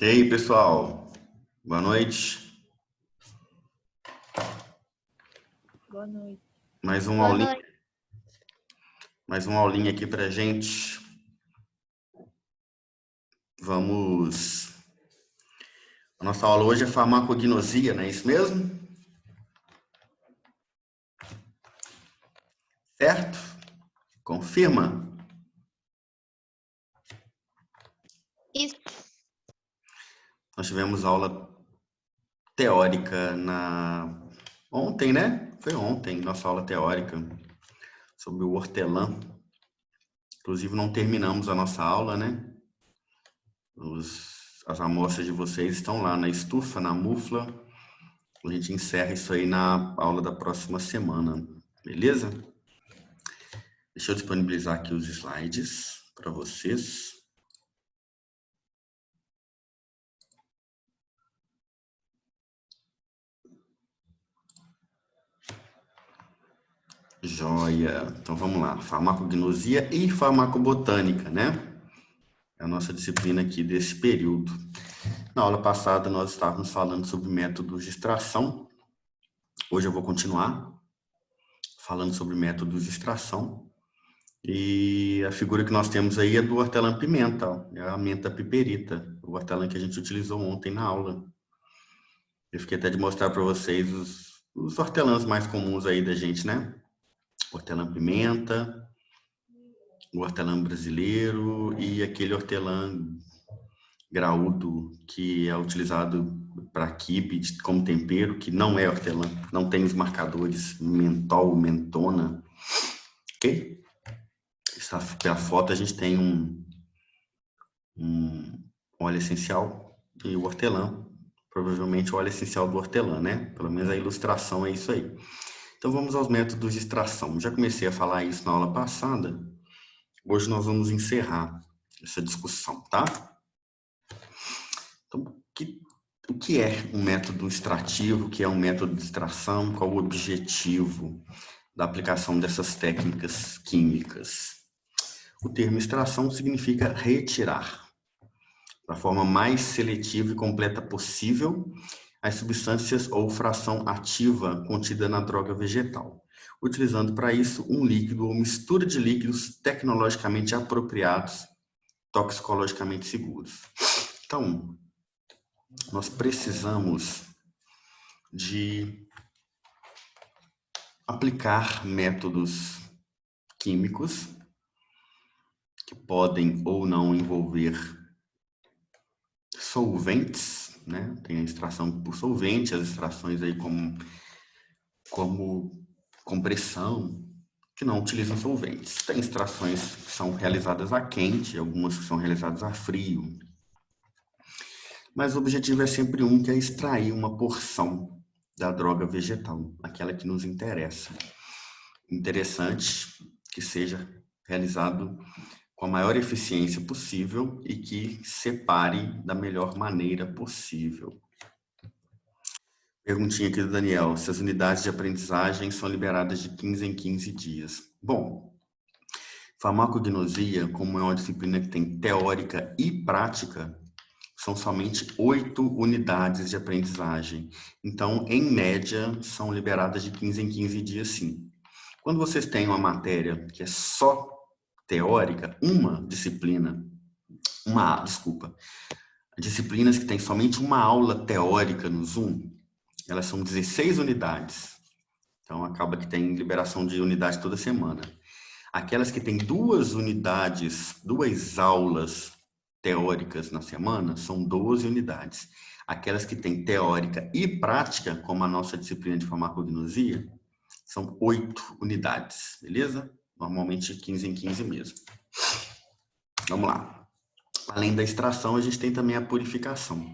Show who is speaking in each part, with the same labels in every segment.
Speaker 1: E aí, pessoal? Boa noite.
Speaker 2: Boa noite.
Speaker 1: Mais uma
Speaker 2: Boa
Speaker 1: aulinha,
Speaker 2: noite.
Speaker 1: aqui pra gente. Vamos. A nossa aula hoje é farmacognosia, não é isso mesmo? Certo? Confirma?
Speaker 2: Isso.
Speaker 1: Nós tivemos aula teórica ontem, né? Foi ontem, nossa aula teórica sobre o hortelã. Inclusive, não terminamos a nossa aula, né? As amostras de vocês estão lá na estufa, na mufla. A gente encerra isso aí na aula da próxima semana, beleza? Deixa eu disponibilizar aqui os slides para vocês. Joia! Então vamos lá, farmacognosia e farmacobotânica, né? É a nossa disciplina aqui desse período. Na aula passada nós estávamos falando sobre métodos de extração. Hoje eu vou continuar falando sobre métodos de extração. E a figura que nós temos aí é do hortelã-pimenta, é a menta piperita, o hortelã que a gente utilizou ontem na aula. Eu fiquei até de mostrar para vocês os hortelãs mais comuns aí da gente, né? Hortelã-pimenta, o hortelã brasileiro e aquele hortelã graúdo que é utilizado para quibe como tempero, que não é hortelã, não tem os marcadores mentol, mentona, ok? Pela foto a gente tem um óleo essencial e o hortelã, provavelmente o óleo essencial do hortelã, né? Pelo menos a ilustração é isso aí. Então vamos aos métodos de extração. Já comecei a falar isso na aula passada. Hoje nós vamos encerrar essa discussão, tá? Então, o que é um método extrativo? O que é um método de extração? Qual o objetivo da aplicação dessas técnicas químicas? O termo extração significa retirar, da forma mais seletiva e completa possível, as substâncias ou fração ativa contida na droga vegetal, utilizando para isso um líquido ou mistura de líquidos tecnologicamente apropriados, toxicologicamente seguros. Então, nós precisamos de aplicar métodos químicos que podem ou não envolver solventes, né? Tem a extração por solvente, as extrações aí como compressão, que não utilizam solventes. Tem extrações que são realizadas a quente, algumas que são realizadas a frio. Mas o objetivo é sempre um, que é extrair uma porção da droga vegetal, aquela que nos interessa. Interessante que seja realizado com a maior eficiência possível e que separe da melhor maneira possível. Perguntinha aqui do Daniel, se as unidades de aprendizagem são liberadas de 15 em 15 dias. Bom, farmacognosia, como é uma disciplina que tem teórica e prática, são somente 8 unidades de aprendizagem. Então, em média, são liberadas de 15 em 15 dias, sim. Quando vocês têm uma matéria que é só teórica, disciplinas que têm somente uma aula teórica no Zoom, elas são 16 unidades. Então, acaba que tem liberação de unidade toda semana. Aquelas que têm 2 unidades, 2 aulas teóricas na semana, são 12 unidades. Aquelas que têm teórica e prática, como a nossa disciplina de farmacognosia, são 8 unidades, beleza? Normalmente 15 em 15 mesmo. Vamos lá. Além da extração, a gente tem também a purificação.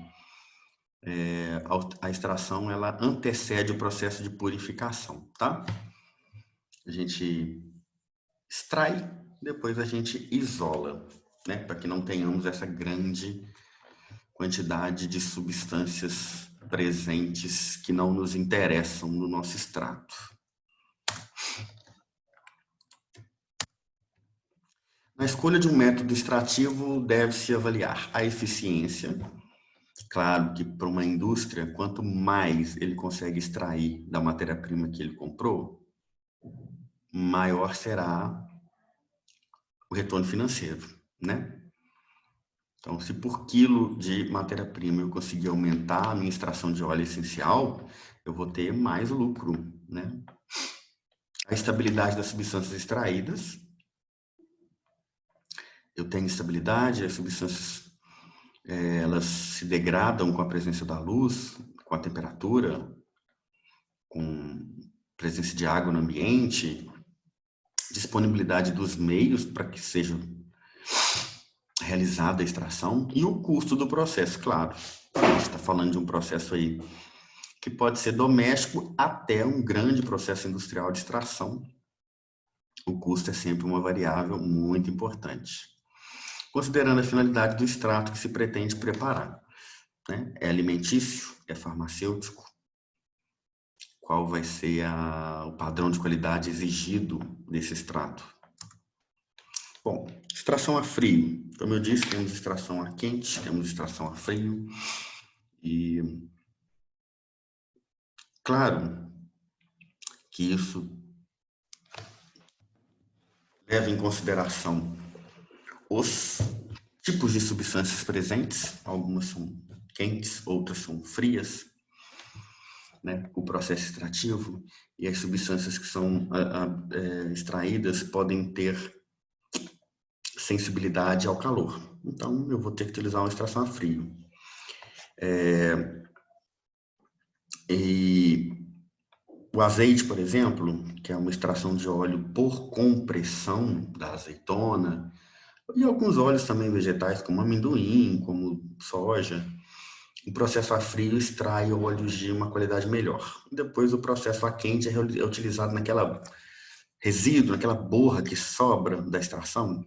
Speaker 1: A extração, ela antecede o processo de purificação, tá? A gente extrai, depois a gente isola, né? Para que não tenhamos essa grande quantidade de substâncias presentes que não nos interessam no nosso extrato. Na escolha de um método extrativo, deve-se avaliar a eficiência, Claro que para uma indústria, quanto mais ele consegue extrair da matéria-prima que ele comprou, maior será o retorno financeiro, né? Então, se por quilo de matéria-prima eu conseguir aumentar a minha extração de óleo essencial, eu vou ter mais lucro, né? A estabilidade das substâncias extraídas. Eu tenho estabilidade, as substâncias elas se degradam com a presença da luz, com a temperatura, com presença de água no ambiente, disponibilidade dos meios para que seja realizada a extração e o custo do processo, claro. A gente está falando de um processo aí que pode ser doméstico até um grande processo industrial de extração. O custo é sempre uma variável muito importante. Considerando a finalidade do extrato que se pretende preparar, né? É alimentício? É farmacêutico? Qual vai ser o padrão de qualidade exigido desse extrato? Bom, extração a frio. Como eu disse, temos extração a quente, temos extração a frio. E, claro, que isso leva em consideração os tipos de substâncias presentes. Algumas são quentes, outras são frias, né? O processo extrativo e as substâncias que são extraídas podem ter sensibilidade ao calor. Então, eu vou ter que utilizar uma extração a frio. E o azeite, por exemplo, que é uma extração de óleo por compressão da azeitona, e alguns óleos também vegetais, como amendoim, como soja, o processo a frio extrai óleos de uma qualidade melhor. Depois, o processo a quente é utilizado naquela resíduo, naquela borra que sobra da extração,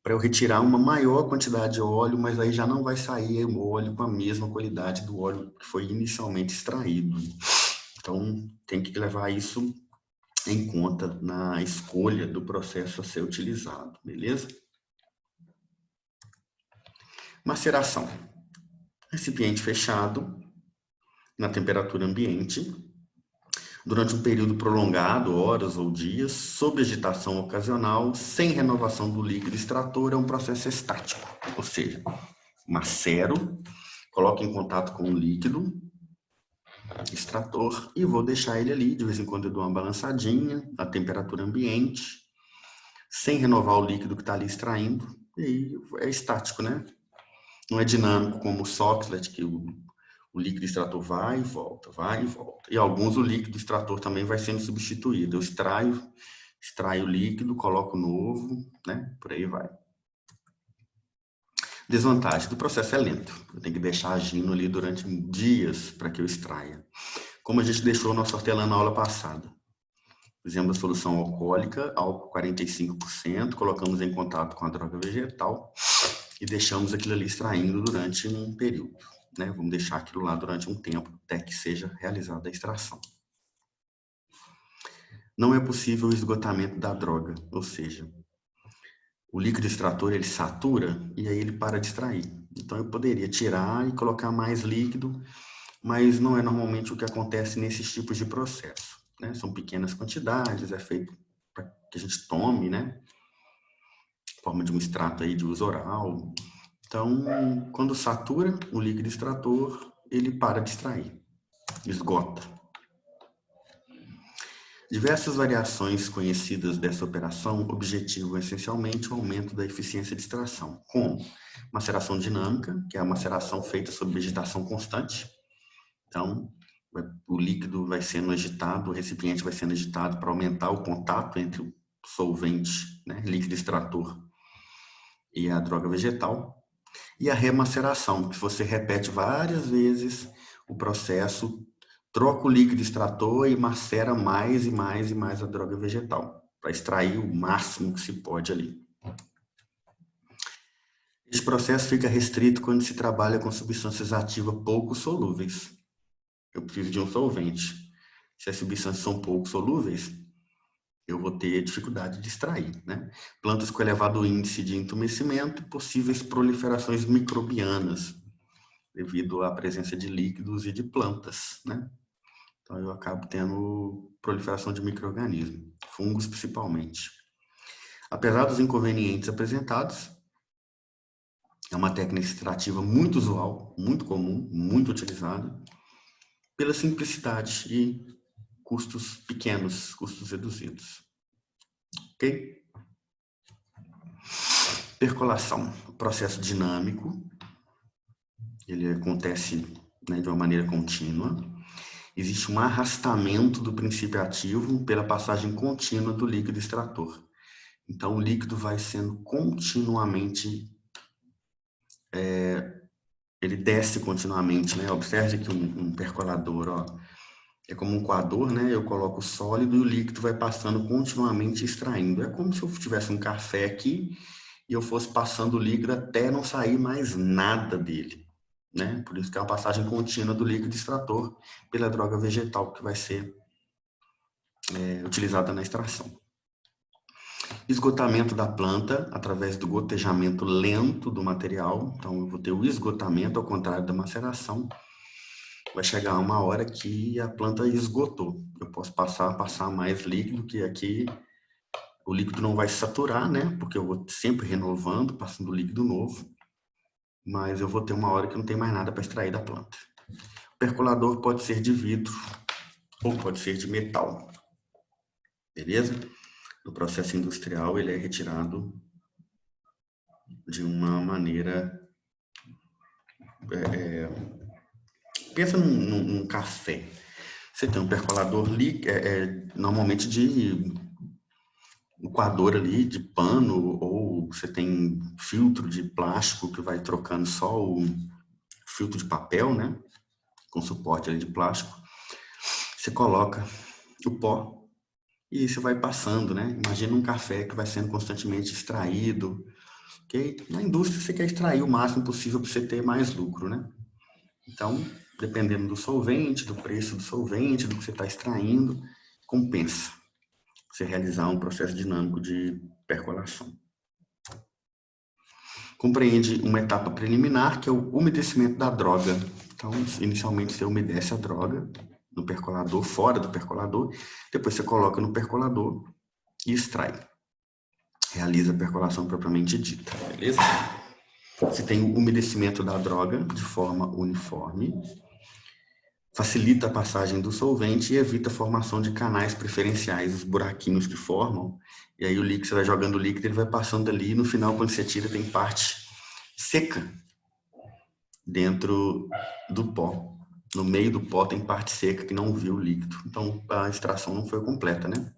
Speaker 1: para eu retirar uma maior quantidade de óleo, mas aí já não vai sair o óleo com a mesma qualidade do óleo que foi inicialmente extraído. Então, tem que levar isso em conta na escolha do processo a ser utilizado, beleza? Maceração. Recipiente fechado, na temperatura ambiente, durante um período prolongado, horas ou dias, sob agitação ocasional, sem renovação do líquido extrator, é um processo estático, ou seja, macero, coloco em contato com o líquido extrator e vou deixar ele ali, de vez em quando eu dou uma balançadinha na temperatura ambiente, sem renovar o líquido que está ali extraindo, e aí é estático, né? Não é dinâmico como o Soxhlet, que o líquido extrator vai e volta, vai e volta. E alguns o líquido extrator também vai sendo substituído. Eu extraio o líquido, coloco novo, né? Por aí vai. Desvantagem do processo é lento. Eu tenho que deixar agindo ali durante dias para que eu extraia. Como a gente deixou nosso hortelã na aula passada. Fizemos a solução alcoólica, álcool 45%, colocamos em contato com a droga vegetal e deixamos aquilo ali extraindo durante um período. Né? Vamos deixar aquilo lá durante um tempo até que seja realizada a extração. Não é possível o esgotamento da droga, ou seja, o líquido extrator ele satura e aí ele para de extrair. Então eu poderia tirar e colocar mais líquido, mas não é normalmente o que acontece nesses tipos de processo. Né? São pequenas quantidades, é feito para que a gente tome, né? Forma de um extrato aí de uso oral. Então, quando satura o líquido extrator, ele para de extrair, esgota. Diversas variações conhecidas dessa operação objetivam essencialmente o aumento da eficiência de extração, como maceração dinâmica, que é a maceração feita sob vegetação constante. Então, o líquido vai sendo agitado, o recipiente vai sendo agitado para aumentar o contato entre o solvente, né, líquido extrator, e a droga vegetal. E a remaceração, que você repete várias vezes o processo, troca o líquido extrator e macera mais e mais e mais a droga vegetal, para extrair o máximo que se pode ali. Esse processo fica restrito quando se trabalha com substâncias ativas pouco solúveis. Eu preciso de um solvente. Se as substâncias são pouco solúveis, eu vou ter dificuldade de extrair, né? Plantas com elevado índice de entumecimento, possíveis proliferações microbianas. devido à presença de líquidos e de plantas, né? Então, eu acabo tendo proliferação de micro-organismos, fungos principalmente. Apesar dos inconvenientes apresentados, é uma técnica extrativa muito usual, muito comum, muito utilizada, pela simplicidade e custos pequenos, custos reduzidos. Ok? Percolação, processo dinâmico, ele acontece, né, de uma maneira contínua. Existe um arrastamento do princípio ativo pela passagem contínua do líquido extrator. Então, o líquido vai sendo continuamente, ele desce continuamente, né? Observe que um percolador, ó, é como um coador, né? Eu coloco o sólido e o líquido vai passando continuamente extraindo. É como se eu tivesse um café aqui e eu fosse passando o líquido até não sair mais nada dele, né? Por isso que é uma passagem contínua do líquido extrator pela droga vegetal que vai ser utilizada na extração. Esgotamento da planta através do gotejamento lento do material. Então, eu vou ter o esgotamento, ao contrário da maceração. Vai chegar uma hora que a planta esgotou. Eu posso passar mais líquido, que aqui o líquido não vai saturar, né? Porque eu vou sempre renovando, passando líquido novo. Mas eu vou ter uma hora que não tem mais nada para extrair da planta. O percolador pode ser de vidro ou pode ser de metal. Beleza? No processo industrial, ele é retirado de uma maneira... pensa num café. Você tem um percolador normalmente de um coador ali, de pano, ou você tem filtro de plástico que vai trocando só o filtro de papel, né? Com suporte ali de plástico. Você coloca o pó e você vai passando, né? Imagina um café que vai sendo constantemente extraído. Okay? Na indústria você quer extrair o máximo possível para você ter mais lucro, né? Então, dependendo do solvente, do preço do solvente, do que você está extraindo, compensa você realizar um processo dinâmico de percolação. Compreende uma etapa preliminar, que é o umedecimento da droga. Então, inicialmente você umedece a droga no percolador, fora do percolador, depois você coloca no percolador e extrai. Realiza a percolação propriamente dita, beleza? Você tem o umedecimento da droga de forma uniforme, facilita a passagem do solvente e evita a formação de canais preferenciais, os buraquinhos que formam, e aí o líquido, você vai jogando o líquido, ele vai passando ali, e no final, quando você tira, tem parte seca dentro do pó. No meio do pó tem parte seca que não viu o líquido. Então, a extração não foi completa, né?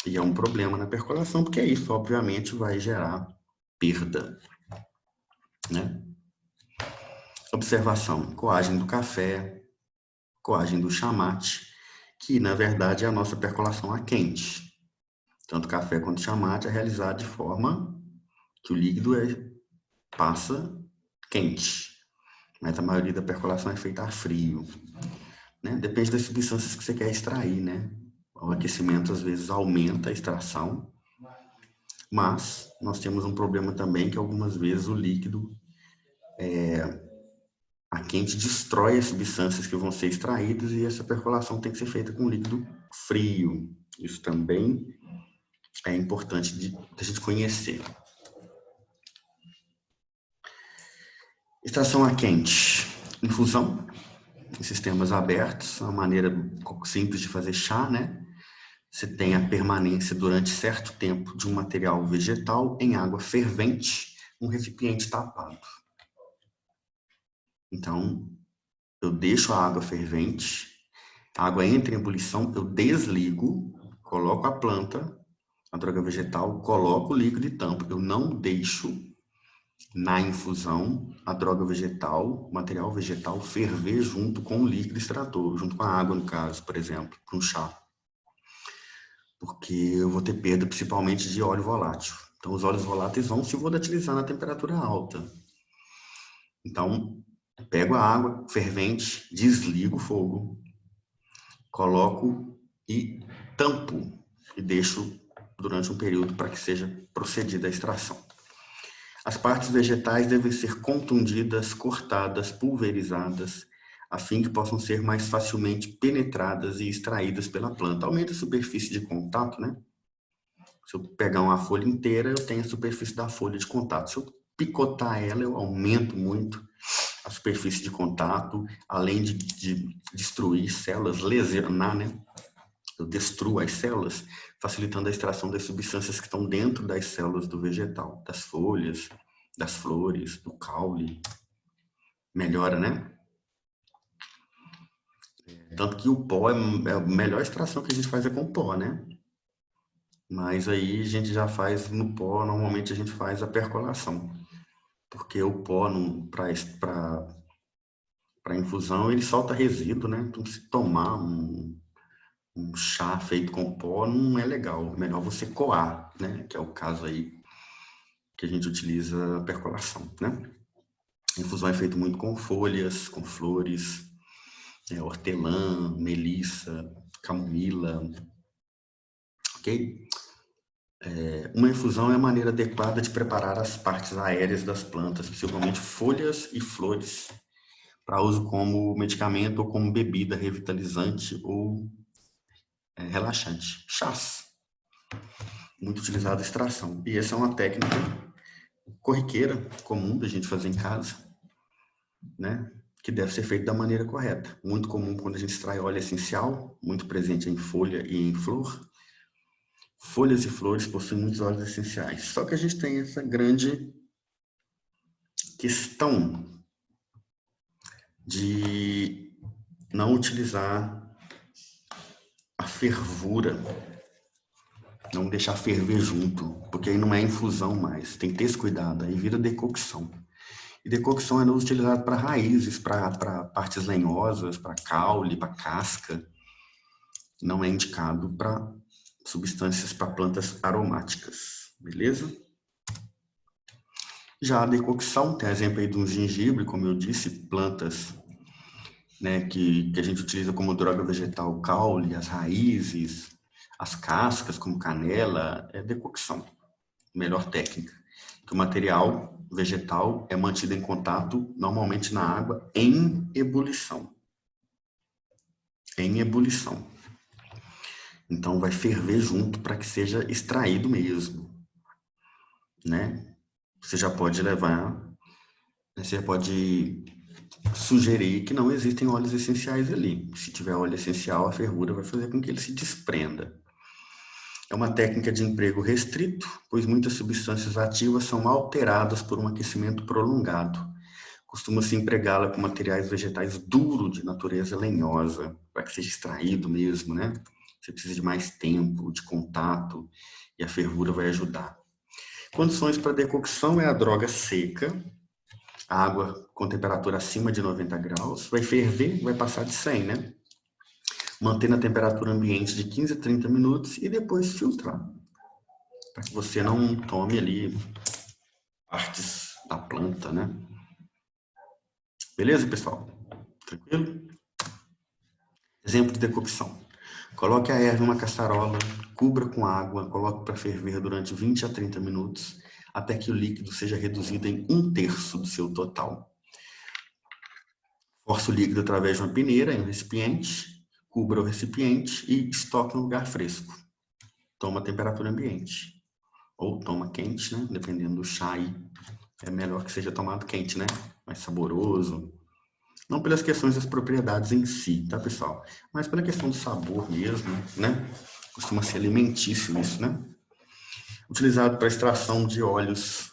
Speaker 1: E é um problema na percolação, porque isso, obviamente, vai gerar perda, né? Observação, coagem do café, coagem do chamate, que, na verdade, é a nossa percolação a quente. Tanto café quanto chamate é realizado de forma que o líquido passa quente, mas a maioria da percolação é feita a frio, né? Depende das substâncias que você quer extrair, né? O aquecimento, às vezes, aumenta a extração, mas nós temos um problema também que, algumas vezes, o líquido a quente destrói as substâncias que vão ser extraídas e essa percolação tem que ser feita com líquido frio. Isso também é importante de a gente conhecer. Extração a quente. Infusão em sistemas abertos, uma maneira simples de fazer chá, né? Você tem a permanência durante certo tempo de um material vegetal em água fervente, um recipiente tapado. Então, eu deixo a água fervente, a água entra em ebulição, eu desligo, coloco a planta, a droga vegetal, coloco o líquido e tampo. Eu não deixo na infusão a droga vegetal, o material vegetal, ferver junto com o líquido extrator, junto com a água, no caso, por exemplo, para um chá. Porque eu vou ter perda principalmente de óleo volátil. Então, os óleos voláteis vão se volatilizar na temperatura alta. Então, pego a água fervente, desligo o fogo, coloco e tampo e deixo durante um período para que seja procedida a extração. As partes vegetais devem ser contundidas, cortadas, pulverizadas, a fim que possam ser mais facilmente penetradas e extraídas pela planta. Aumenta a superfície de contato, né? Se eu pegar uma folha inteira, eu tenho a superfície da folha de contato. Se eu picotar ela, eu aumento muito a superfície de contato, além de destruir células, lesionar, né? Eu destruo as células, facilitando a extração das substâncias que estão dentro das células do vegetal, das folhas, das flores, do caule. Melhora, né? Tanto que o pó a melhor extração que a gente faz é com pó, né? Mas aí a gente já faz no pó, normalmente a gente faz a percolação. Porque o pó, para infusão, ele solta resíduo, né? Então, se tomar um chá feito com pó, não é legal. É melhor você coar, né? Que é o caso aí que a gente utiliza a percolação, né? A infusão é feita muito com folhas, com flores, hortelã, melissa, camomila, ok? Uma infusão é a maneira adequada de preparar as partes aéreas das plantas, principalmente folhas e flores, para uso como medicamento ou como bebida revitalizante ou relaxante. Chás, muito utilizado em extração. E essa é uma técnica corriqueira, comum da gente fazer em casa, né? Que deve ser feito da maneira correta. Muito comum quando a gente extrai óleo essencial, muito presente em folha e em flor. Folhas e flores possuem muitos óleos essenciais. Só que a gente tem essa grande questão de não utilizar a fervura, não deixar ferver junto, porque aí não é infusão mais. Tem que ter esse cuidado, aí vira decocção. E decocção é utilizado para raízes, para partes lenhosas, para caule, para casca. Não é indicado para substâncias para plantas aromáticas, beleza? Já a decocção, tem exemplo aí do gengibre, como eu disse, plantas, né, que a gente utiliza como droga vegetal, o caule, as raízes, as cascas, como canela, é decocção, melhor técnica. Que o material vegetal é mantido em contato, normalmente na água, em ebulição. Em ebulição. Então, vai ferver junto para que seja extraído mesmo, né? Você já pode levar, você pode sugerir que não existem óleos essenciais ali. Se tiver óleo essencial, a fervura vai fazer com que ele se desprenda. É uma técnica de emprego restrito, pois muitas substâncias ativas são alteradas por um aquecimento prolongado. Costuma-se empregá-la com materiais vegetais duros, de natureza lenhosa, para que seja extraído mesmo, né? Você precisa de mais tempo, de contato, e a fervura vai ajudar. Condições para decocção é a droga seca, água com temperatura acima de 90 graus, vai ferver, vai passar de 100, né? Mantendo a temperatura ambiente de 15 a 30 minutos e depois filtrar, para que você não tome ali partes da planta, né? Beleza, pessoal? Tranquilo? Exemplo de decocção. Coloque a erva em uma caçarola, cubra com água, coloque para ferver durante 20 a 30 minutos, até que o líquido seja reduzido em 1/3 do seu total. Force o líquido através de uma peneira em um recipiente, cubra o recipiente e estoque em um lugar fresco. Toma a temperatura ambiente. Ou toma quente, né? Dependendo do chá aí. É melhor que seja tomado quente, né? Mais saboroso. Não pelas questões das propriedades em si, tá, pessoal? Mas pela questão do sabor mesmo, né? Costuma ser alimentício isso, né? Utilizado para extração de óleos.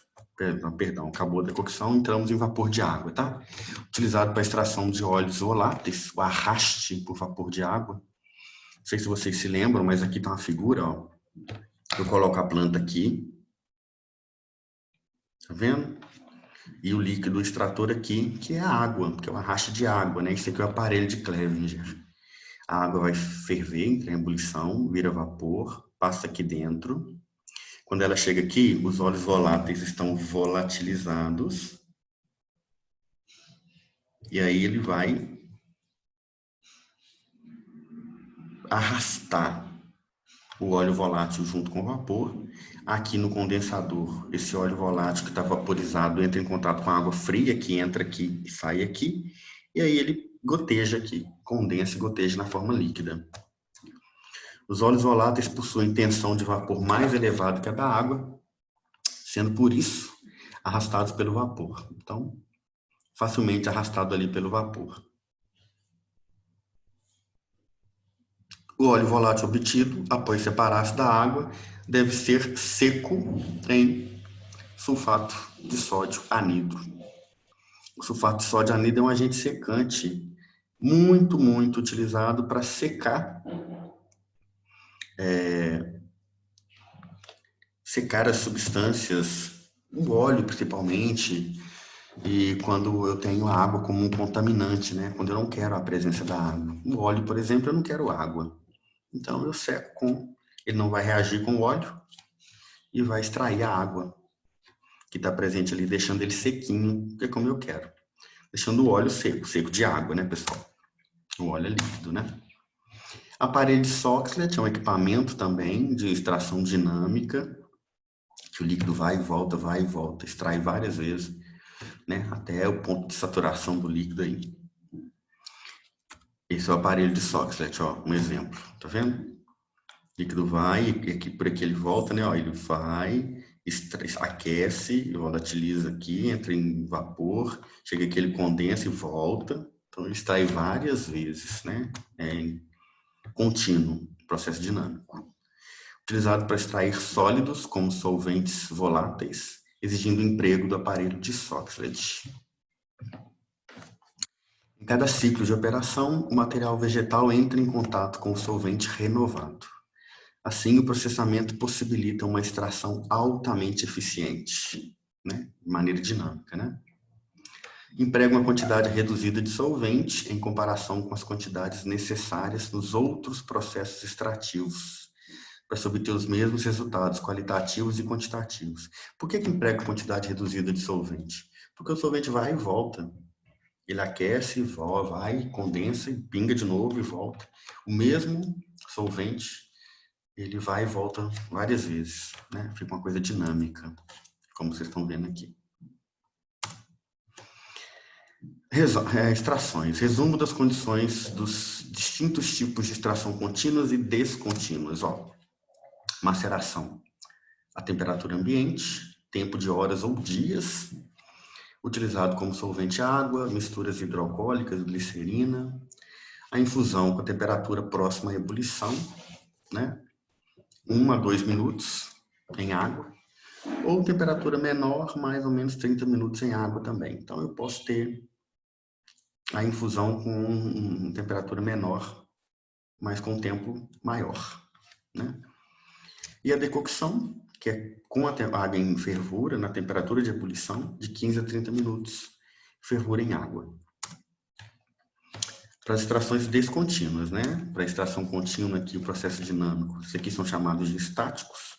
Speaker 1: Perdão, acabou a decocção, entramos em vapor de água, tá? Utilizado para extração de óleos voláteis, o arraste por vapor de água. Não sei se vocês se lembram, mas aqui tá uma figura, ó. Eu coloco a planta aqui, tá vendo? E o líquido extrator aqui, que é a água, que é o arraste de água, né? Isso aqui é o aparelho de Clevenger. A água vai ferver, entra em ebulição, vira vapor, passa aqui dentro. Quando ela chega aqui, os óleos voláteis estão volatilizados. E aí ele vai arrastar o óleo volátil junto com o vapor. Aqui no condensador, esse óleo volátil que está vaporizado entra em contato com a água fria, que entra aqui e sai aqui, e aí ele goteja aqui, condensa e goteja na forma líquida. Os óleos voláteis possuem tensão de vapor mais elevada que a da água, sendo por isso arrastados pelo vapor. Então, facilmente arrastado ali pelo vapor. O óleo volátil obtido, após separar-se da água, deve ser seco em sulfato de sódio anidro. O sulfato de sódio anidro é um agente secante muito utilizado para secar as substâncias, o óleo principalmente, e quando eu tenho a água como um contaminante, né? Quando eu não quero a presença da água. O óleo, por exemplo, eu não quero água. Então eu seco com... Ele não vai reagir com o óleo e vai extrair a água que está presente ali, deixando ele sequinho, que é como eu quero. Deixando o óleo seco, seco de água, né, pessoal? O óleo é líquido, né? Aparelho de Soxhlet é um equipamento também de extração dinâmica, que o líquido vai e volta, extrai várias vezes, né, até o ponto de saturação do líquido aí. Esse é o aparelho de Soxhlet, ó, um exemplo, tá vendo? O líquido vai, e aqui, por aqui ele volta, né, ó, ele vai, aquece, volatiliza aqui, entra em vapor, chega aqui, ele condensa e volta, então ele extrai várias vezes, né, contínuo, processo dinâmico. Utilizado para extrair sólidos, como solventes voláteis, exigindo o emprego do aparelho de Soxhlet. Em cada ciclo de operação, o material vegetal entra em contato com o solvente renovado. Assim, o processamento possibilita uma extração altamente eficiente, né? De maneira dinâmica, né? Emprega uma quantidade reduzida de solvente em comparação com as quantidades necessárias nos outros processos extrativos, para se obter os mesmos resultados qualitativos e quantitativos. Por que emprega quantidade reduzida de solvente? Porque o solvente vai e volta. Ele aquece, vai, condensa, e pinga de novo e volta. O mesmo solvente, ele vai e volta várias vezes, né? Fica uma coisa dinâmica, como vocês estão vendo aqui. Extrações. Resumo das condições dos distintos tipos de extração contínuas e descontínuas. Ó, maceração a temperatura ambiente, tempo de horas ou dias, utilizado como solvente água, misturas hidroalcoólicas, glicerina, a infusão com a temperatura próxima à ebulição, né? 1 a 2 minutos em água, ou temperatura menor, mais ou menos 30 minutos em água também. Então eu posso ter a infusão com temperatura menor, mas com tempo maior, né? E a decocção, que é com a água em fervura, na temperatura de ebulição, de 15 a 30 minutos, fervura em água. Para as extrações descontínuas, né? Para a extração contínua aqui, o processo dinâmico, isso aqui são chamados de estáticos,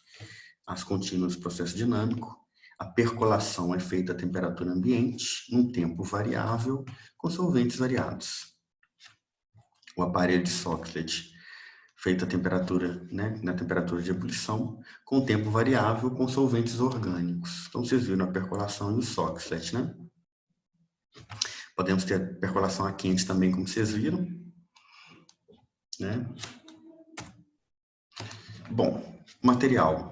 Speaker 1: as contínuas, processo dinâmico. A percolação é feita a temperatura ambiente, num tempo variável, com solventes variados. O aparelho de Soxhlet, feita a temperatura, né, na temperatura de ebulição, com tempo variável, com solventes orgânicos. Então, vocês viram a percolação e o Soxhlet, né? Podemos ter a percolação a quente também, como vocês viram, né? Bom, material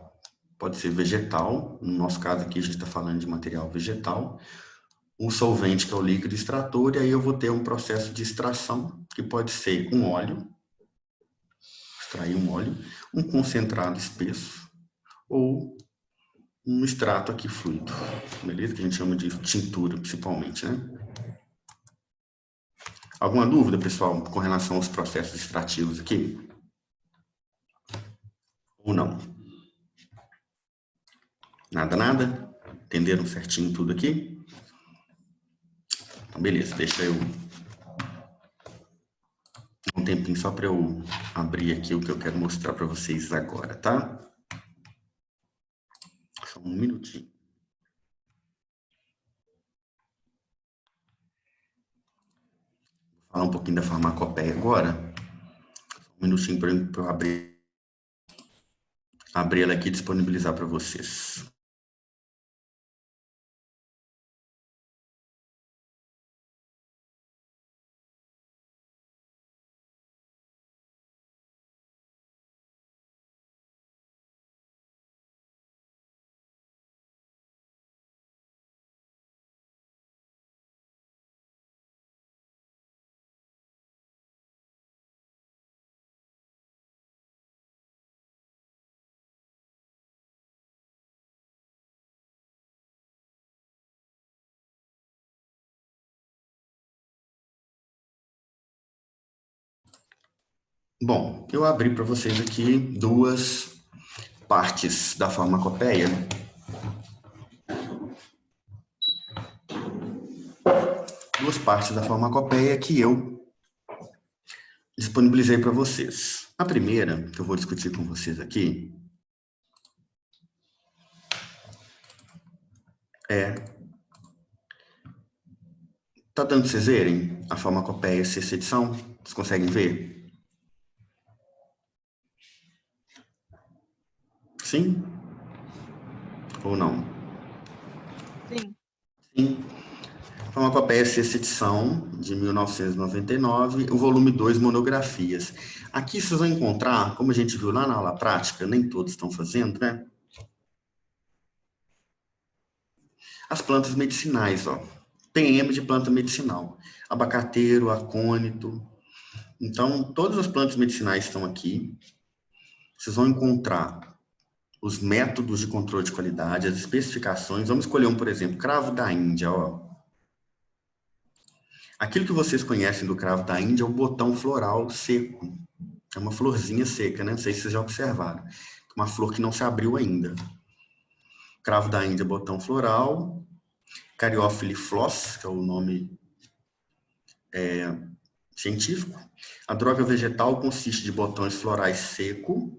Speaker 1: pode ser vegetal, no nosso caso aqui a gente está falando de material vegetal, um solvente que é o líquido extrator, e aí eu vou ter um processo de extração, que pode ser um óleo, extrair um óleo, um concentrado espesso, ou um extrato aqui fluido, beleza? Que a gente chama de tintura, principalmente, né? Alguma dúvida, pessoal, com relação aos processos extrativos aqui? Ou não? Nada? Entenderam certinho tudo aqui? Então, beleza, deixa eu um tempinho só para eu abrir aqui o que eu quero mostrar para vocês agora, tá? Só um minutinho. Vou falar um pouquinho da farmacopeia agora. Um minutinho para eu abrir. abrir ela aqui e disponibilizar para vocês. Bom, eu abri para vocês aqui duas partes da farmacopeia. Duas partes da farmacopeia que eu disponibilizei para vocês. A primeira, que eu vou discutir com vocês aqui, tá dando para vocês verem a farmacopeia sexta edição? Vocês conseguem ver? Sim? Ou não?
Speaker 2: Sim.
Speaker 1: Sim. Farmacopeia sexta edição, de 1999, o volume 2, monografias. Aqui vocês vão encontrar, como a gente viu lá na aula prática, nem todos estão fazendo, né? As plantas medicinais, ó. PM de planta medicinal. Abacateiro, acônito. Então, todas as plantas medicinais estão aqui. Vocês vão encontrar os métodos de controle de qualidade, as especificações. Vamos escolher um, por exemplo, cravo da Índia, ó. Aquilo que vocês conhecem do cravo da Índia é o botão floral seco. É uma florzinha seca, né? Não sei se vocês já observaram. Uma flor que não se abriu ainda. Cravo da Índia, botão floral. Caryophylle floss, que é o nome científico. A droga vegetal consiste de botões florais seco,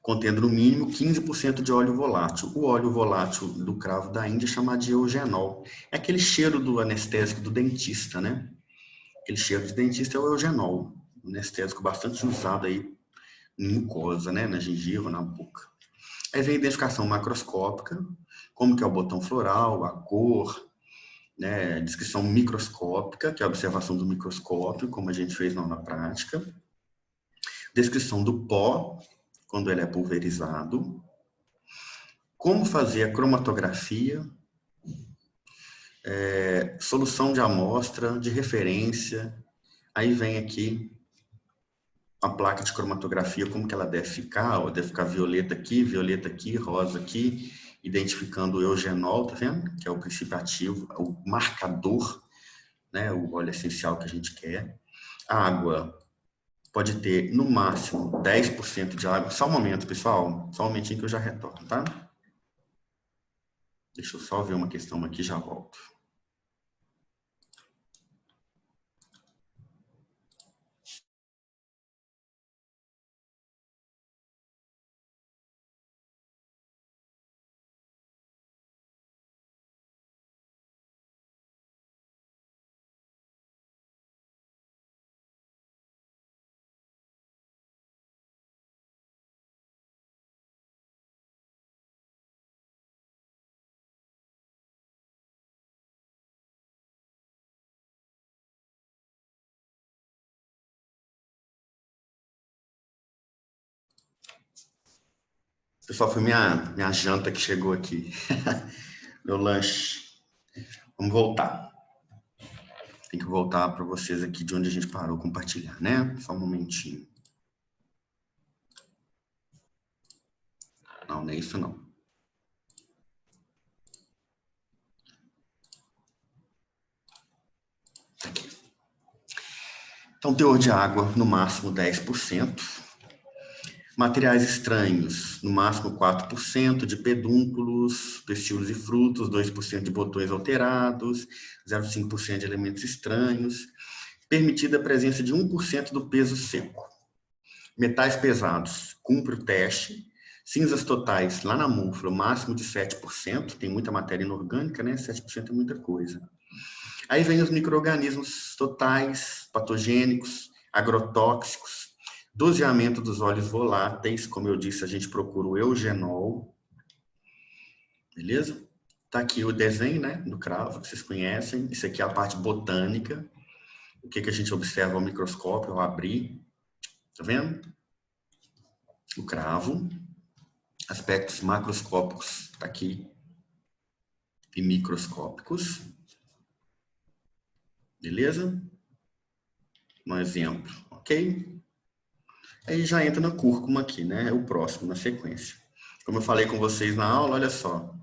Speaker 1: contendo no mínimo 15% de óleo volátil. O óleo volátil do cravo da Índia é chamado de eugenol. É aquele cheiro do anestésico do dentista, né? Aquele cheiro de dentista é o eugenol, um anestésico bastante usado aí em mucosa, né? Na gengiva, na boca. Aí vem a identificação macroscópica, como que é o botão floral, a cor, né? Descrição microscópica, que é a observação do microscópio, como a gente fez na prática. Descrição do pó, quando ele é pulverizado. Como fazer a cromatografia, solução de amostra, de referência. Aí vem aqui a placa de cromatografia, como que ela deve ficar, ó, deve ficar violeta aqui, rosa aqui, identificando o eugenol, tá vendo? Que é o princípio ativo, o marcador, né? O óleo essencial que a gente quer. A água pode ter, no máximo, 10% de água. Só um momento, pessoal. Só um momentinho que eu já retorno, tá? Deixa eu só ver uma questão aqui e já volto. Pessoal, foi minha janta que chegou aqui. Meu lanche. Vamos voltar. Tem que voltar para vocês aqui de onde a gente parou, compartilhar, né? Só um momentinho. Não, não é isso não. Aqui. Então, teor de água, no máximo 10%. Materiais estranhos, no máximo 4%, de pedúnculos, pestículos e frutos, 2% de botões alterados, 0,5% de elementos estranhos. Permitida a presença de 1% do peso seco. Metais pesados, cumpre o teste. Cinzas totais, lá na múfula, máximo de 7%, tem muita matéria inorgânica, né? 7% é muita coisa. Aí vem os micro-organismos totais, patogênicos, agrotóxicos, Doseamento dos óleos voláteis, como eu disse, a gente procura o eugenol. Beleza? Tá aqui o desenho, né, do cravo, que vocês conhecem. Isso aqui é a parte botânica. O que a gente observa ao microscópio, ao abrir. Tá vendo? O cravo. Aspectos macroscópicos, tá aqui. E microscópicos. Beleza? Um exemplo, ok? Aí já entra na cúrcuma aqui, né? É o próximo, na sequência. Como eu falei com vocês na aula, olha só.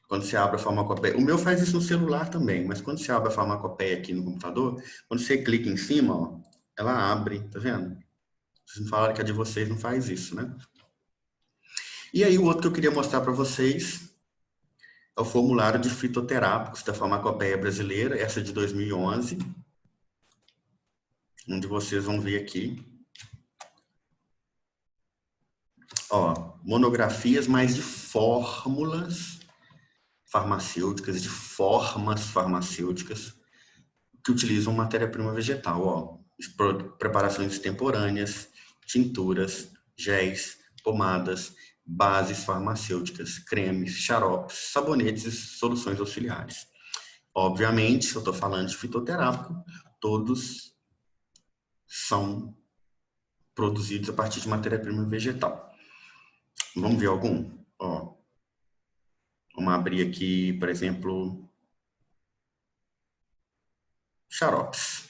Speaker 1: Quando você abre a farmacopeia, o meu faz isso no celular também, mas quando você abre a farmacopeia aqui no computador, quando você clica em cima, ó, ela abre, tá vendo? Vocês me falaram que a de vocês não faz isso, né? E aí o outro que eu queria mostrar para vocês é o formulário de fitoterápicos da farmacopeia brasileira, essa de 2011, onde vocês vão ver aqui, ó, monografias mais de fórmulas farmacêuticas, de formas farmacêuticas que utilizam matéria-prima vegetal, ó, preparações extemporâneas, tinturas, géis, pomadas, bases farmacêuticas, cremes, xaropes, sabonetes e soluções auxiliares. Obviamente, se eu estou falando de fitoterápico, todos são produzidos a partir de matéria-prima vegetal. Vamos ver algum? Ó, vamos abrir aqui, por exemplo, xaropes.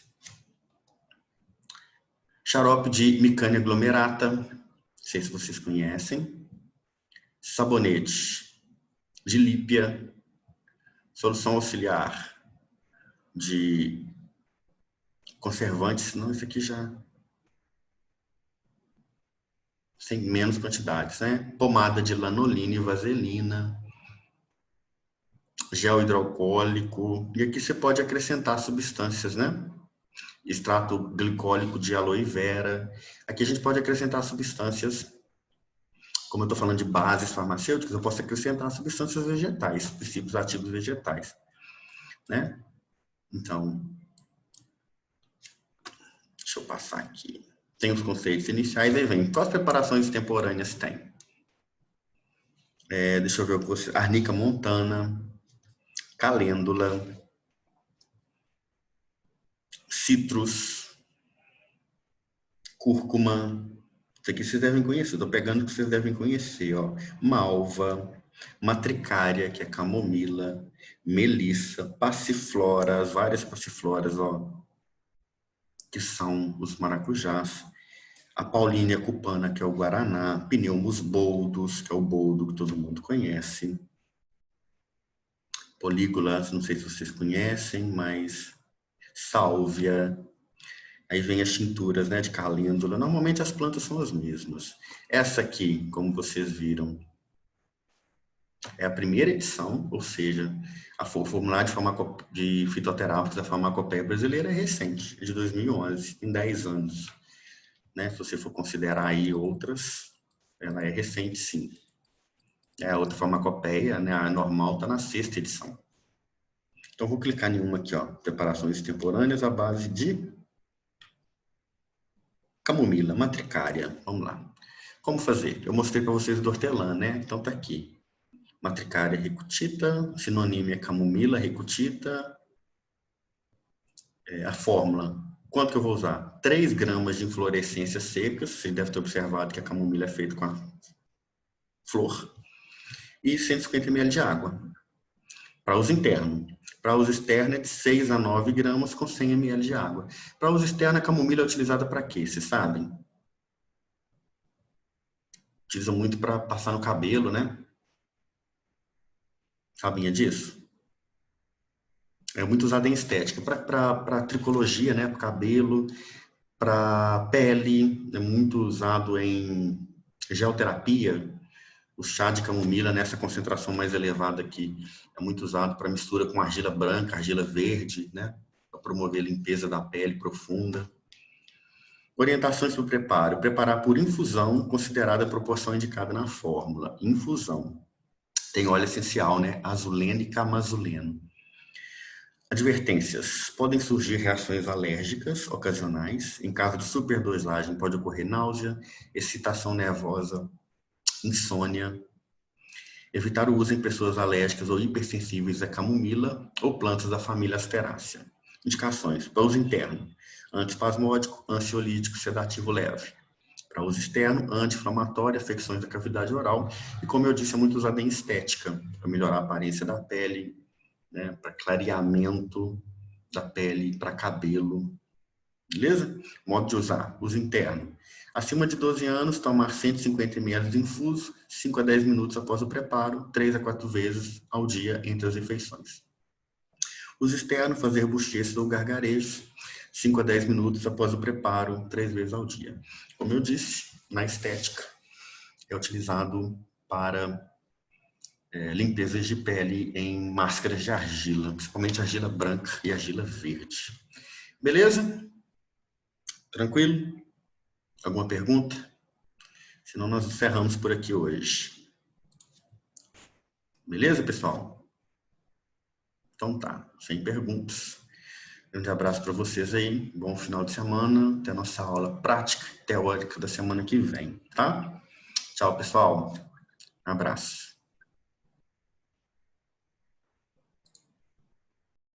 Speaker 1: Xarope de Micânia aglomerata, não sei se vocês conhecem. Sabonete de Lípia. Solução auxiliar de conservantes. Não, isso aqui já tem menos quantidades, né? Pomada de lanolina e vaselina. Gel hidroalcoólico. E aqui você pode acrescentar substâncias, né? Extrato glicólico de aloe vera. Aqui a gente pode acrescentar substâncias, como eu estou falando de bases farmacêuticas, eu posso acrescentar substâncias vegetais, princípios ativos vegetais, né? Então, deixa eu passar aqui. Tem os conceitos iniciais, aí vem. Quais preparações extemporâneas tem? Deixa eu ver o que você... Arnica montana, calêndula, citrus, cúrcuma. Isso aqui vocês devem conhecer. Estou pegando o que vocês devem conhecer, ó. Malva, matricária, que é camomila, melissa, passiflora, as várias passifloras, ó, que são os maracujás. A paulínia cupana, que é o guaraná, pneumus boldos, que é o boldo que todo mundo conhece. Polígolas, não sei se vocês conhecem, mas sálvia. Aí vem as tinturas, né, de calêndula. Normalmente as plantas são as mesmas. Essa aqui, como vocês viram, é a primeira edição, ou seja, o formulário de fitoterápicos da farmacopeia brasileira é recente, é de 2011, tem 10 anos. Né? Se você for considerar aí outras, ela é recente, sim. A outra farmacopeia, né, a normal, está na 6ª edição. Então, vou clicar em uma aqui, ó, preparações extemporâneas à base de camomila, matricária. Vamos lá. Como fazer? Eu mostrei para vocês do hortelã, né? Então, tá aqui. Matricária recutita, sinônimo é camomila recutita. A fórmula, quanto que eu vou usar? 3 gramas de inflorescências secas. Você deve ter observado que a camomila é feita com a flor. E 150 ml de água. Para uso interno. Para uso externo é de 6 a 9 gramas com 100 ml de água. Para uso externo, a camomila é utilizada para quê? Vocês sabem? Utilizam muito para passar no cabelo, né? Sabia disso? É muito usada em estética. Para tricologia, né? Para cabelo, para pele. É muito usado em geoterapia. O chá de camomila, nessa concentração mais elevada aqui, é muito usado para mistura com argila branca, argila verde, né? Para promover a limpeza da pele profunda. Orientações para o preparo. Preparar por infusão, considerada a proporção indicada na fórmula. Infusão. Tem óleo essencial, né? Azuleno e camazuleno. Advertências. Podem surgir reações alérgicas ocasionais. Em caso de superdosagem, pode ocorrer náusea, excitação nervosa, insônia. Evitar o uso em pessoas alérgicas ou hipersensíveis a camomila ou plantas da família Asterácea. Indicações. Para uso interno, antiespasmódico, ansiolítico, sedativo leve. Para uso externo, anti-inflamatório, afecções da cavidade oral. E como eu disse, é muito usado em estética, para melhorar a aparência da pele, né, para clareamento da pele, para cabelo. Beleza? Modo de usar, uso interno. Acima de 12 anos, tomar 150 ml de infuso, 5 a 10 minutos após o preparo, 3 a 4 vezes ao dia entre as refeições. Uso externo, fazer bochechas ou gargarejos, 5 a 10 minutos após o preparo, 3 vezes ao dia. Como eu disse, na estética, é utilizado para limpezas de pele em máscaras de argila, principalmente argila branca e argila verde. Beleza? Tranquilo? Alguma pergunta? Senão nós encerramos por aqui hoje. Beleza, pessoal? Então tá, sem perguntas. Grande abraço para vocês aí, bom final de semana, até a nossa aula prática e teórica da semana que vem, tá? Tchau, pessoal. Abraço.